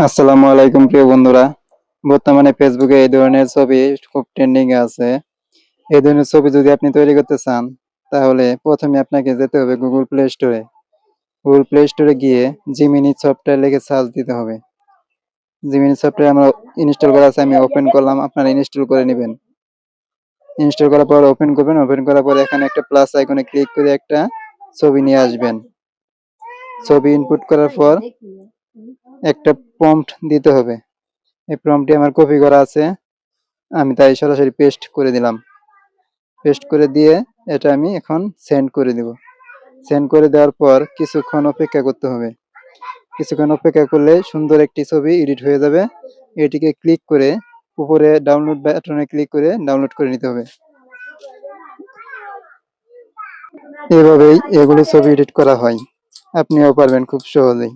আসসালামু আলাইকুম প্রিয় বন্ধুরা। বর্তমানে ফেসবুকে এই ধরনের ছবি খুব ট্রেন্ডিং এ আছে। এই ধরনের ছবি যদি আপনি তৈরি করতে চান, তাহলে প্রথমে আপনাকে যেতে হবে গুগল প্লে স্টোরে। গুগল প্লে স্টোরে গিয়ে জিমিনি সফটওয়্যার লিখে সার্চ দিতে হবে। জিমিনি সফটওয়্যার আমার ইনস্টল করা আছে, আমি ওপেন করলাম, আপনারা ইনস্টল করে নেবেন। ইনস্টল করার পর ওপেন করবেন, ওপেন করার পর এখানে একটা প্লাস আইকনে ক্লিক করে একটা ছবি নিয়ে আসবেন। ছবি ইনপুট করার পর একটা প্রম্পট দিতে হবে। এই প্রম্পটটি আমার কপি করা আছে, আমি তাই সরাসরি পেস্ট করে দিলাম। পেস্ট করে দিয়ে এটা আমি এখন সেন্ড করে দিব। সেন্ড করে দেওয়ার পর কিছুক্ষণ অপেক্ষা করতে হবে। কিছুক্ষণ অপেক্ষা করলে সুন্দর একটি ছবি এডিট হয়ে যাবে। এটিকে ক্লিক করে উপরে ডাউনলোড বাটনে ক্লিক করে ডাউনলোড করে নিতে হবে। এভাবেই এগুলো ছবি এডিট করা হয়। আপনিও পারবেন খুব সহজেই।